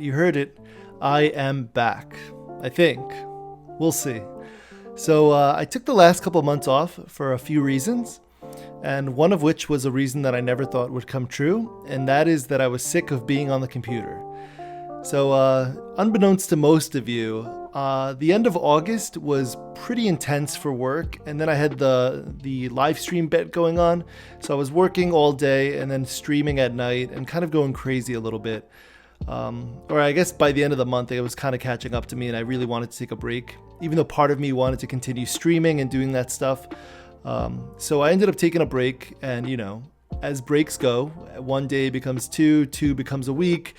you heard it. I am back. I think. We'll see. So I took the last couple months off for a few reasons, and one of which was a reason that I never thought would come true, and that is that I was sick of being on the computer. So unbeknownst to most of you, the end of August was pretty intense for work, and then I had the live stream bet going on, so I was working all day and then streaming at night and kind of going crazy a little bit. Or I guess by the end of the month it was kind of catching up to me and I really wanted to take a break, even though part of me wanted to continue streaming and doing that stuff. So I ended up taking a break, and as breaks go, one day becomes two becomes a week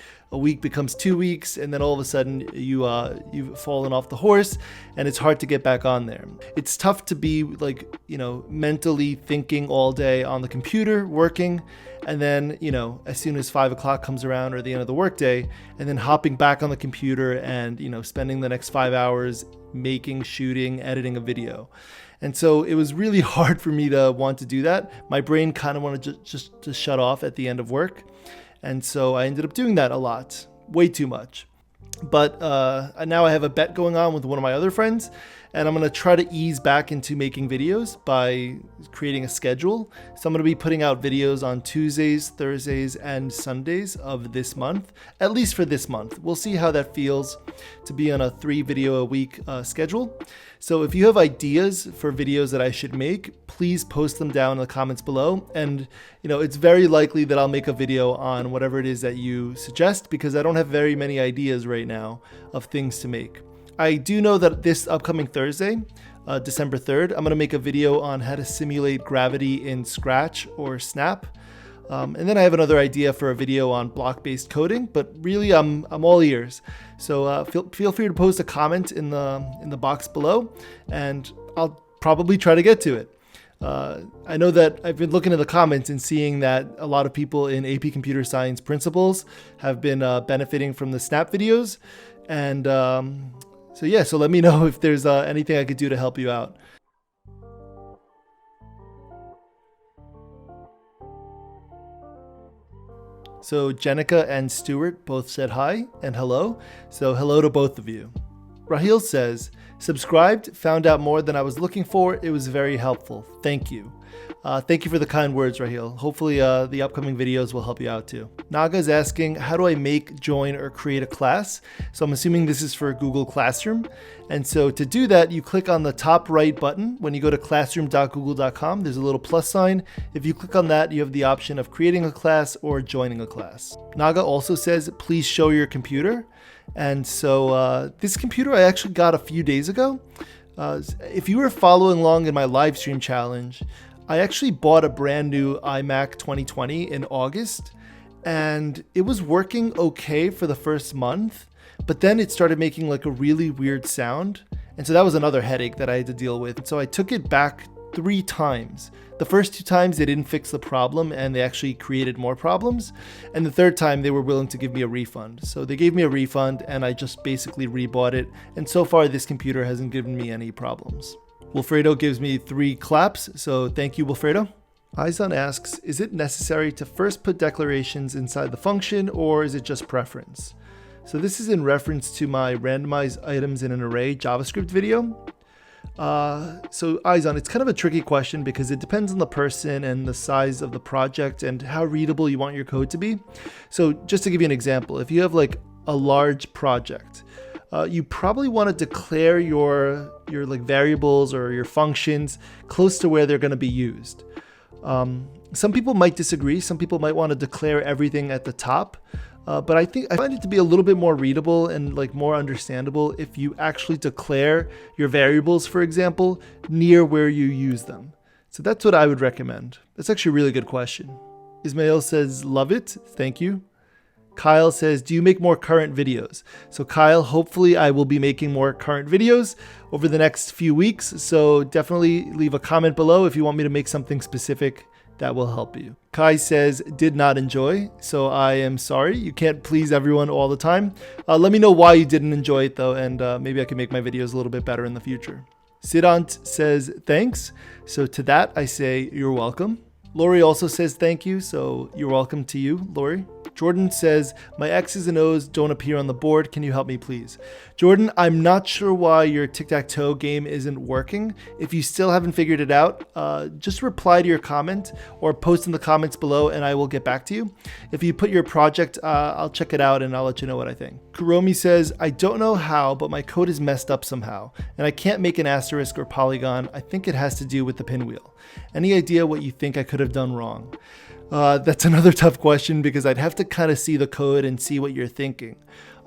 becomes 2 weeks, and then all of a sudden you've fallen off the horse and it's hard to get back on there. It's tough to be mentally thinking all day on the computer working, and then as soon as 5 o'clock comes around or the end of the workday, and then hopping back on the computer and spending the next 5 hours making, shooting, editing a video. And so it was really hard for me to want to do that. My brain kind of wanted just to shut off at the end of work. And so I ended up doing that a lot, way too much. But now I have a bet going on with one of my other friends, and I'm going to try to ease back into making videos by creating a schedule. So I'm going to be putting out videos on Tuesdays, Thursdays, and Sundays of this month, at least for this month. We'll see how that feels to be on a 3 video a week schedule. So if you have ideas for videos that I should make, please post them down in the comments below. And it's very likely that I'll make a video on whatever it is that you suggest, because I don't have very many ideas right now of things to make. I do know that this upcoming Thursday, December 3rd, I'm going to make a video on how to simulate gravity in Scratch or Snap. And then I have another idea for a video on block-based coding, but really I'm all ears. So feel free to post a comment in the box below, and I'll probably try to get to it. I know that I've been looking at the comments and seeing that a lot of people in AP Computer Science Principles have been benefiting from the Snap videos, and so let me know if there's anything I could do to help you out. So Jenica and Stuart both said hi and hello. So hello to both of you. Rahil says, subscribed, found out more than I was looking for. It was very helpful. Thank you. Thank you for the kind words, Rahil. Hopefully the upcoming videos will help you out too. Naga is asking, how do I make, join, or create a class? So I'm assuming this is for Google Classroom. And so to do that, you click on the top right button. When you go to classroom.google.com, there's a little plus sign. If you click on that, you have the option of creating a class or joining a class. Naga also says, please show your computer. And so this computer I actually got a few days ago. If you were following along in my live stream challenge, I actually bought a brand new iMac 2020 in August, and it was working okay for the first month, but then it started making like a really weird sound. And so that was another headache that I had to deal with. So I took it back 3 times. The first 2 times they didn't fix the problem and they actually created more problems. And the 3rd time they were willing to give me a refund. So they gave me a refund and I just basically rebought it. And so far this computer hasn't given me any problems. Wilfredo gives me 3 claps, so thank you, Wilfredo. Izon asks, is it necessary to first put declarations inside the function, or is it just preference? So this is in reference to my randomize items in an array JavaScript video. So Izon, it's kind of a tricky question because it depends on the person and the size of the project and how readable you want your code to be. So just to give you an example, if you have like a large project, you probably want to declare your like variables or your functions close to where they're going to be used. Some people might disagree. Some people might want to declare everything at the top. But I find it to be a little bit more readable and like more understandable if you actually declare your variables, for example, near where you use them. So that's what I would recommend. That's actually a really good question. Ismail says, love it. Thank you. Kyle says, do you make more current videos? So Kyle, hopefully I will be making more current videos over the next few weeks. So definitely leave a comment below if you want me to make something specific that will help you. Kai says, did not enjoy. So I am sorry. You can't please everyone all the time. Let me know why you didn't enjoy it though. And maybe I can make my videos a little bit better in the future. Sidant says, thanks. So to that, I say, you're welcome. Lori also says thank you, so you're welcome to you, Lori. Jordan says, my X's and O's don't appear on the board. Can you help me, please? Jordan, I'm not sure why your tic-tac-toe game isn't working. If you still haven't figured it out, just reply to your comment or post in the comments below and I will get back to you. If you put your project, I'll check it out and I'll let you know what I think. Kuromi says, I don't know how, but my code is messed up somehow and I can't make an asterisk or polygon. I think it has to do with the pinwheel. Any idea what you think I could have done wrong? That's another tough question because I'd have to kind of see the code and see what you're thinking.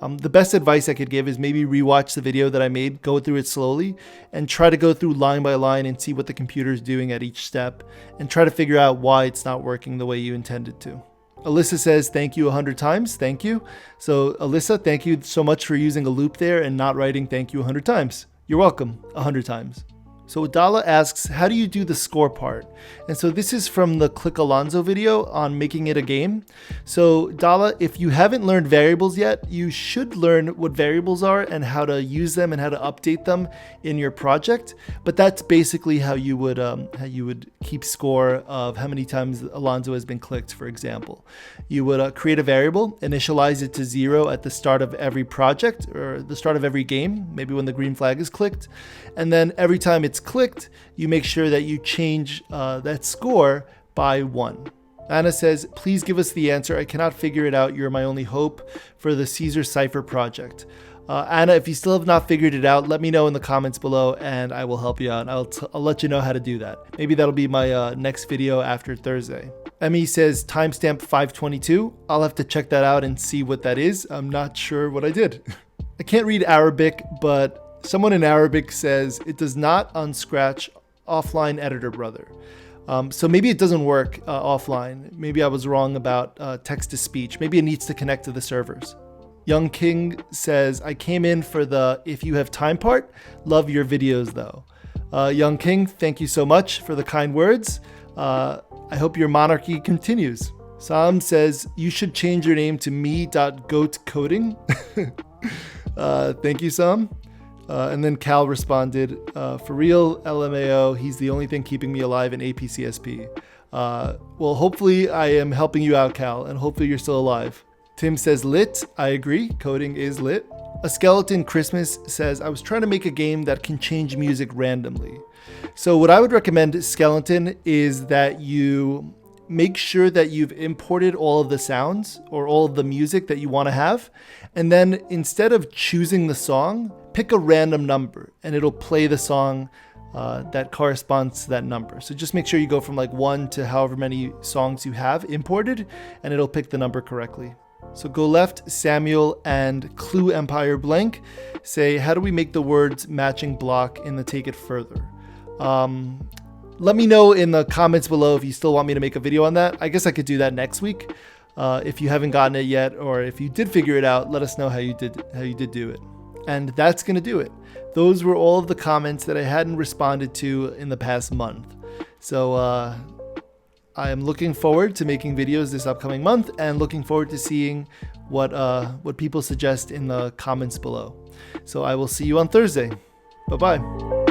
The best advice I could give is maybe rewatch the video that I made, go through it slowly, and try to go through line by line and see what the computer is doing at each step, and try to figure out why it's not working the way you intended to. Alyssa says, thank you 100 times. Thank you. So Alyssa, thank you so much for using a loop there and not writing thank you 100 times. You're welcome 100 times. So Dala asks, how do you do the score part? And so this is from the Click Alonzo video on making it a game. So Dala, if you haven't learned variables yet, you should learn what variables are and how to use them and how to update them in your project. But that's basically how you would keep score of how many times Alonzo has been clicked, for example. You would create a variable, initialize it to 0 at the start of every project or the start of every game, maybe when the green flag is clicked. And then every time it's clicked, you make sure that you change that score by 1. Anna says, please give us the answer. I cannot figure it out. You're my only hope for the Caesar Cipher project. Anna, if you still have not figured it out, let me know in the comments below and I will help you out. I'll let you know how to do that. Maybe that'll be my next video after Thursday. Emmy says, timestamp 522. I'll have to check that out and see what that is. I'm not sure what I did. I can't read Arabic, but someone in Arabic says it does not unscratch offline editor, brother. So maybe it doesn't work offline. Maybe I was wrong about text-to-speech. Maybe it needs to connect to the servers. Young King says, I came in for the if you have time part. Love your videos though. Young King, thank you so much for the kind words. I hope your monarchy continues. Sam says, you should change your name to me.goatcoding. Thank you, Sam. And then Cal responded, for real, LMAO, he's the only thing keeping me alive in APCSP. Well, hopefully I am helping you out, Cal, and hopefully you're still alive. Tim says lit. I agree. Coding is lit. A Skeleton Christmas says, I was trying to make a game that can change music randomly. So what I would recommend, Skeleton, is that you make sure that you've imported all of the sounds or all of the music that you want to have. And then instead of choosing the song, pick a random number and it'll play the song that corresponds to that number. So just make sure you go from like 1 to however many songs you have imported and it'll pick the number correctly. So Go Left, Samuel, and Clue Empire Blank say, how do we make the words matching block in the Take It Further? Let me know in the comments below if you still want me to make a video on that. I guess I could do that next week. If you haven't gotten it yet, or if you did figure it out, let us know how you did do it. And that's going to do it. Those were all of the comments that I hadn't responded to in the past month. So I am looking forward to making videos this upcoming month and looking forward to seeing what people suggest in the comments below. So I will see you on Thursday. Bye-bye.